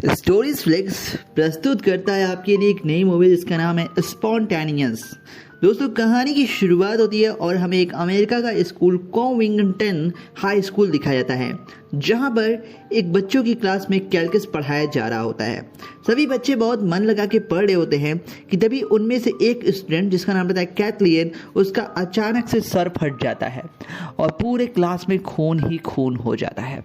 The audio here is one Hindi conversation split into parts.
स्टोरीज फ्लिक्स प्रस्तुत करता है आपके लिए एक नई मूवी जिसका नाम है स्पॉन्टेनियस। दोस्तों, कहानी की शुरुआत होती है और हमें एक अमेरिका का स्कूल कोविंगटन हाई स्कूल दिखाया जाता है, जहां पर एक बच्चों की क्लास में कैलकुलस पढ़ाया जा रहा होता है। सभी बच्चे बहुत मन लगा के पढ़ रहे होते हैं कि तभी उनमें से एक स्टूडेंट जिसका नाम रहता है कैथलिन, उसका अचानक से सर फट जाता है और पूरे क्लास में खून ही खून हो जाता है।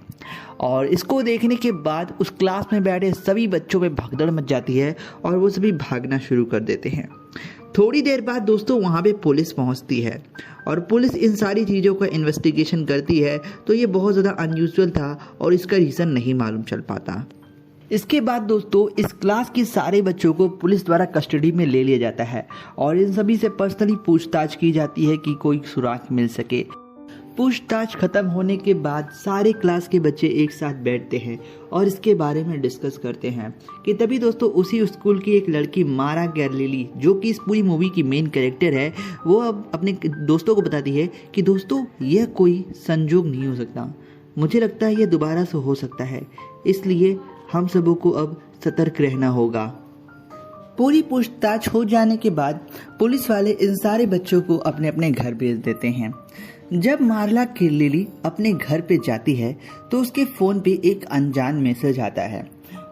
और इसको देखने के बाद उस क्लास में बैठे सभी बच्चों में भगदड़ मच जाती है और वो सभी भागना शुरू कर देते हैं। थोड़ी देर बाद दोस्तों वहाँ पे पुलिस पहुँचती है और पुलिस इन सारी चीज़ों का इन्वेस्टिगेशन करती है। तो ये बहुत ज़्यादा अनयूजुअल था और इसका रीज़न नहीं मालूम चल पाता। इसके बाद दोस्तों इस क्लास के सारे बच्चों को पुलिस द्वारा कस्टडी में ले लिया जाता है और इन सभी से पर्सनली पूछताछ की जाती है कि कोई सुराग मिल सके। पूछताछ खत्म होने के बाद सारे क्लास के बच्चे एक साथ बैठते हैं और इसके बारे में डिस्कस करते हैं कि तभी दोस्तों उसी स्कूल की एक लड़की मारा गैलिली, जो कि इस पूरी मूवी की मेन कैरेक्टर है, वो अब अपने दोस्तों को बताती है कि दोस्तों यह कोई संजोग नहीं हो सकता, मुझे लगता है यह दोबारा से हो सकता है, इसलिए हम सबों को अब सतर्क रहना होगा। पूरी पूछताछ हो जाने के बाद पुलिस वाले इन सारे बच्चों को अपने अपने घर भेज देते हैं। जब मार्ला किरलिली अपने घर पे जाती है तो उसके फ़ोन पे एक अनजान मैसेज आता है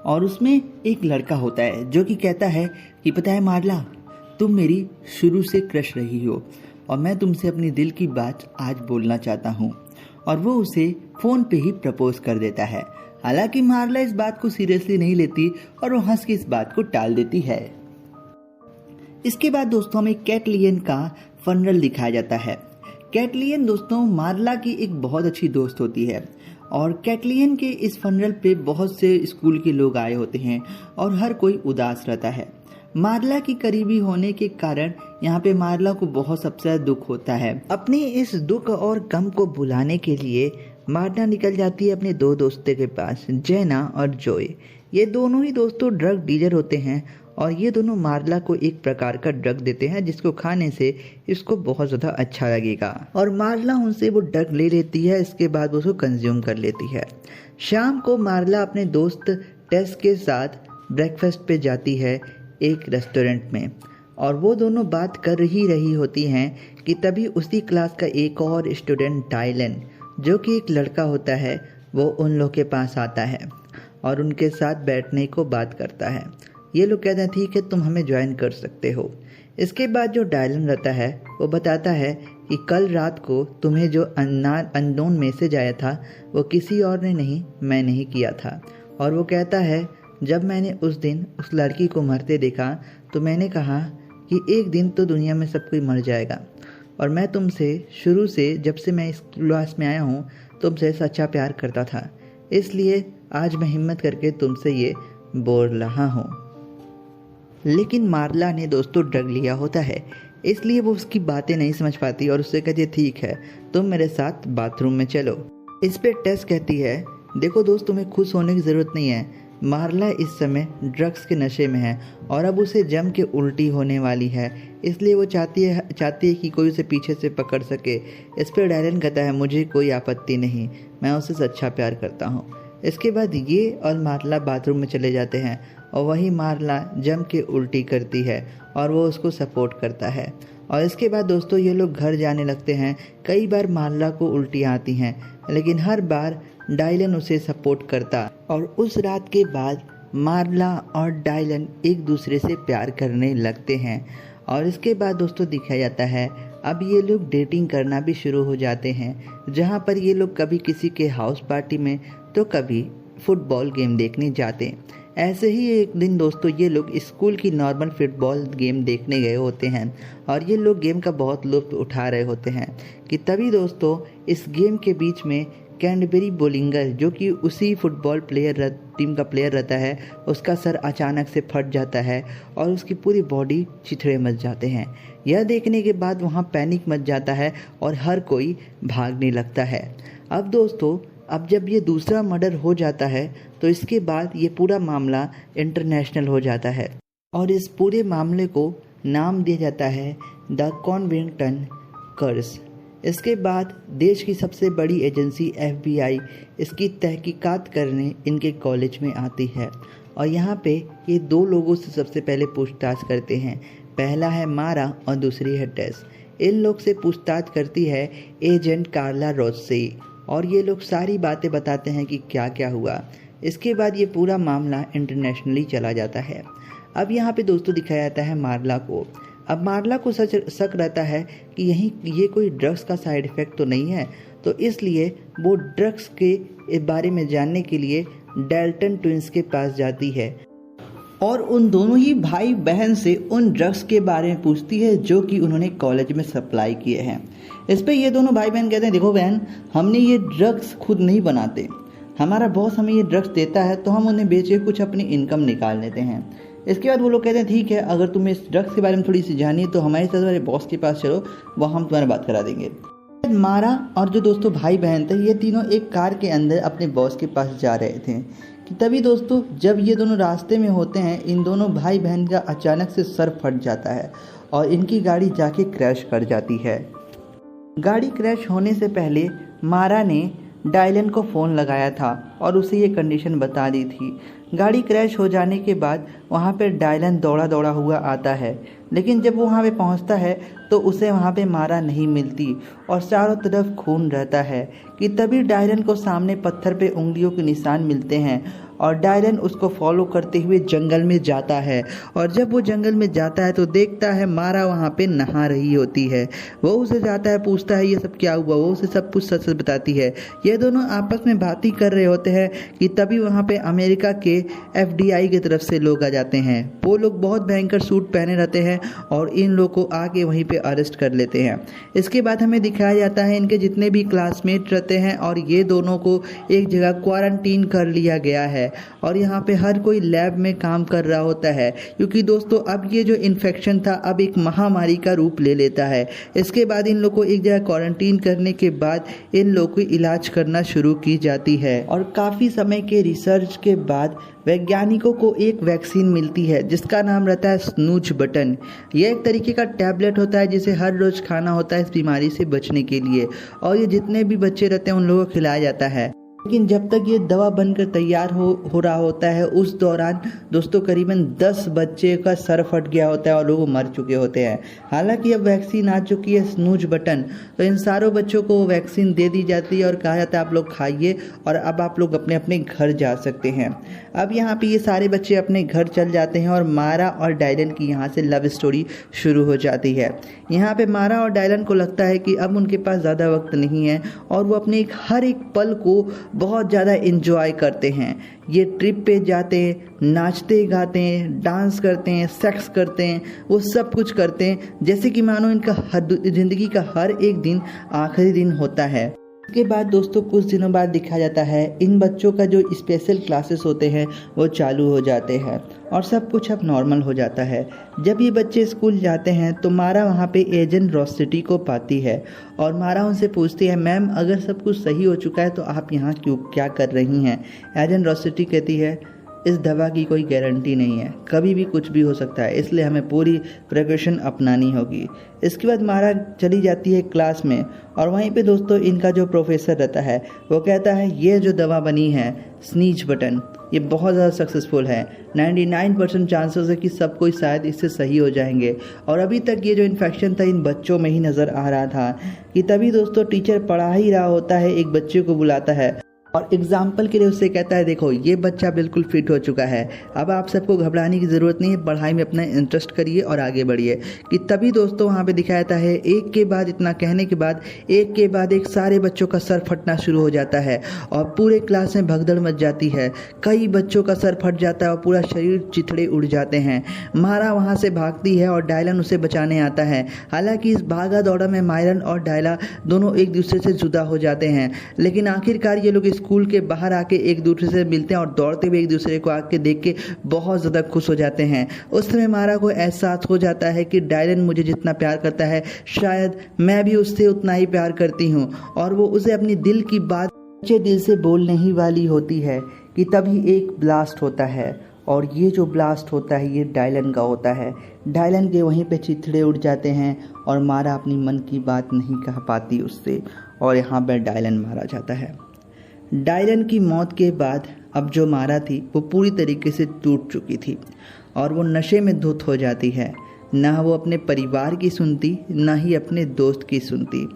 और उसमें एक लड़का होता है जो कि कहता है कि पता है मार्ला, तुम मेरी शुरू से क्रश रही हो और मैं तुमसे अपनी दिल की बात आज बोलना चाहता हूँ। और वो उसे फ़ोन पे ही प्रपोज कर देता है। हालांकि मार्ला इस बात को सीरियसली नहीं लेती और वो हंस के इस बात को टाल देती है। इसके बाद दोस्तों हमें कैटलियन का फनरल दिखाया जाता है। कैटलियन दोस्तों मार्ला की एक बहुत अच्छी दोस्त होती है और कैटलियन के इस फनरल पे बहुत से स्कूल के लोग आए होते हैं और हर कोई उदास रहता है। मार्ला की करीबी होने के कारण यहाँ पे मार्ला को बहुत सबसे ज्यादा दुख होता है। अपने इस दुख और गम को भुलाने के लिए मार्ला निकल जाती है अपने दो दोस्तों के पास, जेना और जोए। ये दोनों ही दोस्तों ड्रग डीलर होते हैं और ये दोनों मार्ला को एक प्रकार का ड्रग देते हैं जिसको खाने से इसको बहुत ज़्यादा अच्छा लगेगा और मार्ला उनसे वो ड्रग ले लेती है। इसके बाद वो उसको कंज्यूम कर लेती है। शाम को मार्ला अपने दोस्त टेस के साथ ब्रेकफास्ट पे जाती है एक रेस्टोरेंट में और वो दोनों बात कर ही रही होती हैं कि तभी उसी क्लास का एक और स्टूडेंट डायलन, जो कि एक लड़का होता है, वो उन लोग के पास आता है और उनके साथ बैठने को बात करता है। ये लोग कहते हैं ठीक है, तुम हमें ज्वाइन कर सकते हो। इसके बाद जो डायलन रहता है वो बताता है कि कल रात को तुम्हें जो अननोन मैसेज आया था वो किसी और ने नहीं, मैंने ही किया था। और वो कहता है जब मैंने उस दिन उस लड़की को मरते देखा तो मैंने कहा कि एक दिन तो दुनिया में सब कोई मर जाएगा और मैं तुमसे शुरू से, जब से मैं इस क्लास में आया हूँ, तुमसे सच्चा प्यार करता था, इसलिए आज मैं हिम्मत करके तुमसे ये बोल रहा हूँ। लेकिन मार्ला ने दोस्तों ड्रग लिया होता है, इसलिए वो उसकी बातें नहीं समझ पाती और उससे कहती है ठीक है, तुम मेरे साथ बाथरूम में चलो। इस पे टेस कहती है देखो दोस्त, तुम्हें खुश होने की ज़रूरत नहीं है, मार्ला इस समय ड्रग्स के नशे में है और अब उसे जम के उल्टी होने वाली है, इसलिए वो चाहती है कि कोई उसे पीछे से पकड़ सके। इस पर डायलन कहता है मुझे कोई आपत्ति नहीं, मैं उससे सच्चा प्यार करता हूँ। इसके बाद ये और मार्ला बाथरूम में चले जाते हैं और वही मार्ला जम के उल्टी करती है और वो उसको सपोर्ट करता है। और इसके बाद दोस्तों ये लोग घर जाने लगते हैं। कई बार मार्ला को उल्टी आती हैं लेकिन हर बार डायलन उसे सपोर्ट करता और उस रात के बाद मार्ला और डायलन एक दूसरे से प्यार करने लगते हैं। और इसके बाद दोस्तों दिखाया जाता है अब ये लोग डेटिंग करना भी शुरू हो जाते हैं, जहाँ पर ये लोग कभी किसी के हाउस पार्टी में तो कभी फुटबॉल गेम देखने जाते। ऐसे ही एक दिन दोस्तों ये लोग स्कूल की नॉर्मल फुटबॉल गेम देखने गए होते हैं और ये लोग गेम का बहुत लुत्फ उठा रहे होते हैं कि तभी दोस्तों इस गेम के बीच में कैडबरी बोलिंगर, जो कि उसी फुटबॉल टीम का प्लेयर रहता है, उसका सर अचानक से फट जाता है और उसकी पूरी बॉडी चिथड़े मच जाते हैं। यह देखने के बाद वहाँ पैनिक मच जाता है और हर कोई भागने लगता है। अब दोस्तों अब जब ये दूसरा मर्डर हो जाता है तो इसके बाद ये पूरा मामला इंटरनेशनल हो जाता है और इस पूरे मामले को नाम दिया जाता है द कोविंगटन कर्स। इसके बाद देश की सबसे बड़ी एजेंसी FBI इसकी तहकीकात करने इनके कॉलेज में आती है और यहाँ पे ये 2 लोगों से सबसे पहले पूछताछ करते हैं। पहला है मारा और दूसरी है टेस। इन लोग से पूछताछ करती है एजेंट कार्ला रोसे और ये लोग सारी बातें बताते हैं कि क्या क्या हुआ। इसके बाद ये पूरा मामला इंटरनेशनली चला जाता है। अब यहाँ पे दोस्तों दिखाया जाता है मार्ला को। अब मार्ला को शक रहता है कि ये कोई ड्रग्स का साइड इफ़ेक्ट तो नहीं है, तो इसलिए वो ड्रग्स के बारे में जानने के लिए डेल्टन ट्विंस के पास जाती है और उन दोनों ही भाई बहन से उन ड्रग्स के बारे में पूछती है जो कि उन्होंने कॉलेज में सप्लाई किए हैं। इस पर ये दोनों भाई बहन कहते हैं, देखो बहन, हमने ये ड्रग्स खुद नहीं बनाते, हमारा बॉस हमें ये ड्रग्स देता है तो हम उन्हें बेच के कुछ अपनी इनकम निकाल लेते हैं। इसके बाद वो लोग कहते हैं, ठीक है, अगर तुम्हें इस ड्रग्स के बारे में थोड़ी सी जानी है तो हमारे साथ हमारे बॉस के पास चलो, वहाँ हम तुम्हारी बात करा देंगे। मारा और जो दोस्तों भाई बहन थे ये तीनों एक कार के अंदर अपने बॉस के पास जा रहे थे कि तभी दोस्तों जब ये दोनों रास्ते में होते हैं, इन दोनों भाई बहन का अचानक से सर फट जाता है और इनकी गाड़ी जाके क्रैश कर जाती है। गाड़ी क्रैश होने से पहले मारा ने डायलन को फ़ोन लगाया था और उसे ये कंडीशन बता दी थी। गाड़ी क्रैश हो जाने के बाद वहाँ पे डायलन दौड़ा हुआ आता है, लेकिन जब वो वहाँ पे पहुँचता है तो उसे वहाँ पे मारा नहीं मिलती और चारों तरफ खून रहता है कि तभी डायलन को सामने पत्थर पे उंगलियों के निशान मिलते हैं और डायलन उसको फॉलो करते हुए जंगल में जाता है और जब वो जंगल में जाता है तो देखता है मारा वहाँ पे नहा रही होती है। वो उसे जाता है, पूछता है ये सब क्या हुआ, वो उसे सब कुछ सच बताती है। ये दोनों आपस में बात ही कर रहे होते हैं कि तभी वहाँ पे अमेरिका के FBI की तरफ से लोग आ जाते हैं। वो लोग बहुत भयंकर सूट पहने रहते हैं और इन लोग को आके वहीं पे अरेस्ट कर लेते हैं। इसके बाद हमें दिखाया जाता है इनके जितने भी क्लासमेट रहते हैं और ये दोनों को एक जगह क्वारंटीन कर लिया गया है और यहाँ पे हर कोई लैब में काम कर रहा होता है क्योंकि दोस्तों अब ये जो इन्फेक्शन था अब एक महामारी का रूप ले लेता है। इसके बाद इन लोग को एक जगह क्वारंटीन करने के बाद इन लोग को इलाज करना शुरू की जाती है और काफ़ी समय के रिसर्च के बाद वैज्ञानिकों को एक वैक्सीन मिलती है जिसका नाम रहता है स्नूज बटन। यह एक तरीके का टैबलेट होता है जिसे हर रोज़ खाना होता है इस बीमारी से बचने के लिए और ये जितने भी बच्चे रहते हैं उन लोगों को खिलाया जाता है। लेकिन जब तक ये दवा बनकर तैयार हो रहा होता है उस दौरान दोस्तों करीबन 10 बच्चे का सर फट गया होता है और लोग मर चुके होते हैं। हालांकि अब वैक्सीन आ चुकी है स्नूज बटन, तो इन सारों बच्चों को वैक्सीन दे दी जाती है और कहा जाता है आप लोग खाइए और अब आप लोग अपने अपने घर जा सकते हैं। अब यहाँ पे ये सारे बच्चे अपने घर चल जाते हैं और मारा और डायलन की यहाँ से लव स्टोरी शुरू हो जाती है। यहाँ पे मारा और डायलन को लगता है कि अब उनके पास ज़्यादा वक्त नहीं है और वो अपने हर एक पल को बहुत ज़्यादा एंजॉय करते हैं। ये ट्रिप पे जाते हैं, नाचते गाते हैं, डांस करते हैं, सेक्स करते हैं, वो सब कुछ करते हैं जैसे कि मानो इनका ज़िंदगी का हर एक दिन आखिरी दिन होता है। इसके बाद दोस्तों कुछ दिनों बाद दिखा जाता है इन बच्चों का जो स्पेशल क्लासेस होते हैं वो चालू हो जाते हैं और सब कुछ अब नॉर्मल हो जाता है। जब ये बच्चे स्कूल जाते हैं तो मारा वहाँ पे एजेंट रोसिटी को पाती है और मारा उनसे पूछती है, मैम अगर सब कुछ सही हो चुका है तो आप यहाँ क्या कर रही हैं। एजेंट रोसिटी कहती है, इस दवा की कोई गारंटी नहीं है, कभी भी कुछ भी हो सकता है, इसलिए हमें पूरी प्रिकॉशन अपनानी होगी। इसके बाद मारा चली जाती है क्लास में और वहीं पे दोस्तों इनका जो प्रोफेसर रहता है वो कहता है ये जो दवा बनी है स्नीच बटन ये बहुत ज़्यादा सक्सेसफुल है, 99% चांसेस है कि सब कोई शायद इससे सही हो जाएंगे। और अभी तक ये जो इन्फेक्शन था इन बच्चों में ही नज़र आ रहा था कि तभी दोस्तों टीचर पढ़ा ही रहा होता है, एक बच्चे को बुलाता है और एग्जाम्पल के लिए उससे कहता है, देखो ये बच्चा बिल्कुल फिट हो चुका है, अब आप सबको घबराने की ज़रूरत नहीं है, पढ़ाई में अपना इंटरेस्ट करिए और आगे बढ़िए। कि तभी दोस्तों वहाँ पे दिखाया जाता है एक के बाद इतना कहने के बाद एक के बाद एक सारे बच्चों का सर फटना शुरू हो जाता है और पूरे क्लास में भगदड़ मच जाती है। कई बच्चों का सर फट जाता है और पूरा शरीर चिथड़े उड़ जाते हैं। मारा वहाँ से भागती है और डायलन उसे बचाने आता है। हालांकि इस भागा दौड़ा में मायरन और डायला दोनों एक दूसरे से जुदा हो जाते हैं, लेकिन आखिरकार ये लोग स्कूल के बाहर आके एक दूसरे से मिलते हैं और दौड़ते हुए एक दूसरे को आके देख के बहुत ज़्यादा खुश हो जाते हैं। उस समय मारा को एहसास हो जाता है कि डायलन मुझे जितना प्यार करता है शायद मैं भी उससे उतना ही प्यार करती हूँ और वो उसे अपनी दिल की बात सच्चे दिल से बोलने ही वाली होती है कि तभी एक ब्लास्ट होता है और ये जो ब्लास्ट होता है ये डायलन का होता है। डायलन के वहीं पे चिथड़े उड़ जाते हैं और मारा अपनी मन की बात नहीं कह पाती उससे, और यहाँ पर डायलन मारा जाता है। डायलन की मौत के बाद अब जो मारा थी वो पूरी तरीके से टूट चुकी थी और वो नशे में धुत हो जाती है। ना वो अपने परिवार की सुनती, ना ही अपने दोस्त की सुनती।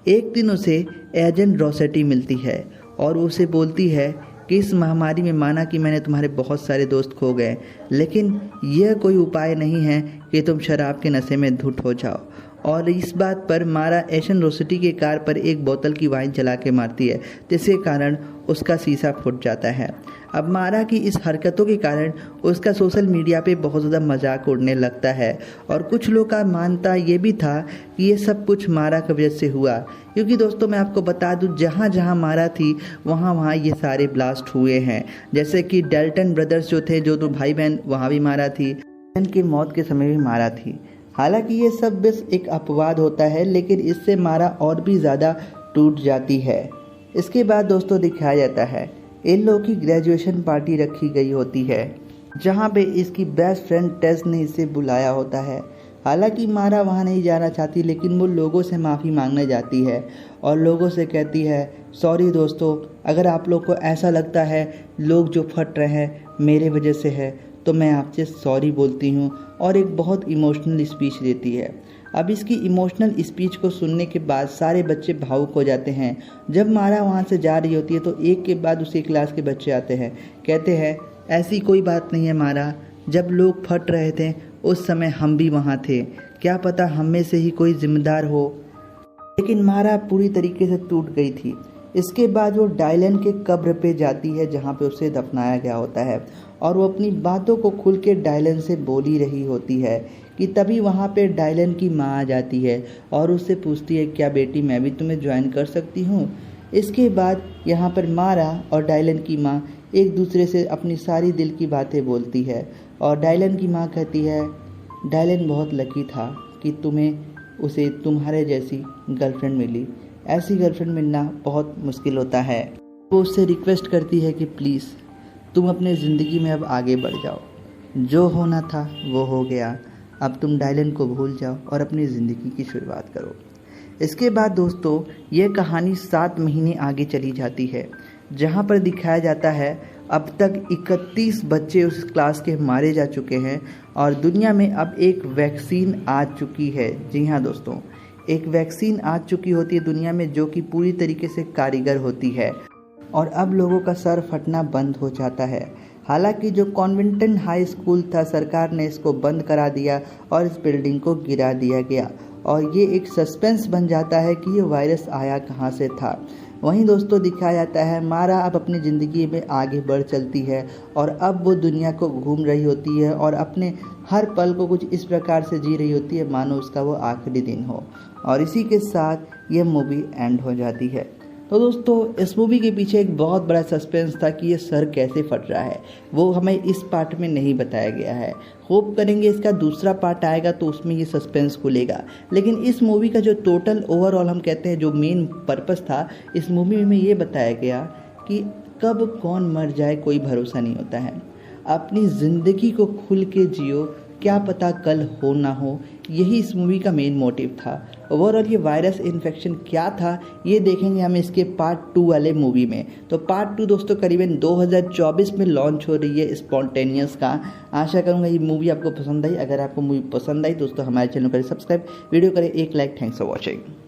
एक दिन उसे एजेंट रॉसेटी मिलती है और उसे बोलती है कि इस महामारी में माना कि मैंने तुम्हारे बहुत सारे दोस्त खो गए, लेकिन यह कोई उपाय नहीं है कि तुम शराब के नशे में धुत हो जाओ। और इस बात पर मारा एजेंट रॉसेटी के कार पर एक बोतल की वाइन चला के मारती है, जिसके कारण उसका शीशा फूट जाता है। अब मारा की इस हरकतों के कारण उसका सोशल मीडिया पे बहुत ज़्यादा मजाक उड़ने लगता है और कुछ लोग का मानता ये भी था कि ये सब कुछ मारा की वजह से हुआ, क्योंकि दोस्तों मैं आपको बता दूं जहाँ जहाँ मारा थी वहाँ ये सारे ब्लास्ट हुए हैं। जैसे कि डेल्टन ब्रदर्स जो थे, जो दो भाई बहन, वहाँ भी मारा थी। इनकी मौत के समय भी मारा थी। हालांकि ये सब बस एक अपवाद होता है, लेकिन इससे मारा और भी ज़्यादा टूट जाती है। इसके बाद दोस्तों दिखाया जाता है इन लोगों की ग्रेजुएशन पार्टी रखी गई होती है, जहाँ पे इसकी बेस्ट फ्रेंड टेस ने इसे बुलाया होता है। हालांकि मारा वहाँ नहीं जाना चाहती, लेकिन वो लोगों से माफ़ी मांगने जाती है और लोगों से कहती है सॉरी दोस्तों, अगर आप लोग को ऐसा लगता है लोग जो फट रहे हैं मेरे वजह से है तो मैं आपसे सॉरी बोलती हूँ, और एक बहुत इमोशनल स्पीच देती है। अब इसकी इमोशनल स्पीच को सुनने के बाद सारे बच्चे भावुक हो जाते हैं। जब मारा वहाँ से जा रही होती है तो एक के बाद उसी क्लास के बच्चे आते हैं, कहते हैं ऐसी कोई बात नहीं है मारा, जब लोग फट रहे थे उस समय हम भी वहाँ थे, क्या पता हम में से ही कोई जिम्मेदार हो। लेकिन मारा पूरी तरीके से टूट गई थी। इसके बाद वो डायलन के कब्र पे जाती है जहाँ पे उसे दफनाया गया होता है, और वो अपनी बातों को खुल के डायलन से बोल ही रही होती है कि तभी वहाँ पे डायलन की माँ आ जाती है और उससे पूछती है क्या बेटी मैं भी तुम्हें ज्वाइन कर सकती हूँ। इसके बाद यहाँ पर मारा और डायलन की माँ एक दूसरे से अपनी सारी दिल की बातें बोलती है, और डायलन की माँ कहती है डायलन बहुत लकी था कि उसे तुम्हारे जैसी गर्लफ्रेंड मिली, ऐसी गर्लफ्रेंड मिलना बहुत मुश्किल होता है। वो उससे रिक्वेस्ट करती है कि प्लीज़ तुम अपने ज़िंदगी में अब आगे बढ़ जाओ, जो होना था वो हो गया, अब तुम डायलन को भूल जाओ और अपनी ज़िंदगी की शुरुआत करो। इसके बाद दोस्तों ये कहानी 7 महीने आगे चली जाती है, जहाँ पर दिखाया जाता है अब तक 31 बच्चे उस क्लास के मारे जा चुके हैं और दुनिया में अब एक वैक्सीन आ चुकी है। जी हाँ दोस्तों, एक वैक्सीन आ चुकी होती है दुनिया में जो कि पूरी तरीके से कारीगर होती है, और अब लोगों का सर फटना बंद हो जाता है। हालांकि जो कॉन्वेंटन हाई स्कूल था, सरकार ने इसको बंद करा दिया और इस बिल्डिंग को गिरा दिया गया, और ये एक सस्पेंस बन जाता है कि ये वायरस आया कहाँ से था। वहीं दोस्तों दिखाया जाता है मारा अब अपनी ज़िंदगी में आगे बढ़ चलती है और अब वो दुनिया को घूम रही होती है और अपने हर पल को कुछ इस प्रकार से जी रही होती है मानो उसका वो आखिरी दिन हो, और इसी के साथ ये मूवी एंड हो जाती है। तो दोस्तों इस मूवी के पीछे एक बहुत बड़ा सस्पेंस था कि ये सर कैसे फट रहा है, वो हमें इस पार्ट में नहीं बताया गया है। होप करेंगे इसका दूसरा पार्ट आएगा तो उसमें ये सस्पेंस खुलेगा। लेकिन इस मूवी का जो टोटल ओवरऑल हम कहते हैं जो मेन पर्पस था इस मूवी में ये बताया गया कि कब कौन मर जाए कोई भरोसा नहीं होता है। अपनी ज़िंदगी को खुल के जियो, क्या पता कल हो ना हो, यही इस मूवी का मेन मोटिव था। ओवरऑल ये वायरस इन्फेक्शन क्या था ये देखेंगे हम इसके पार्ट 2 वाले मूवी में। तो पार्ट 2 दोस्तों करीबन 2024 में लॉन्च हो रही है स्पॉन्टेनियस का। आशा करूँगा ये मूवी आपको पसंद आई। अगर आपको मूवी पसंद आई दोस्तों हमारे चैनल को सब्सक्राइब, वीडियो करें एक लाइक। Thanks for watching.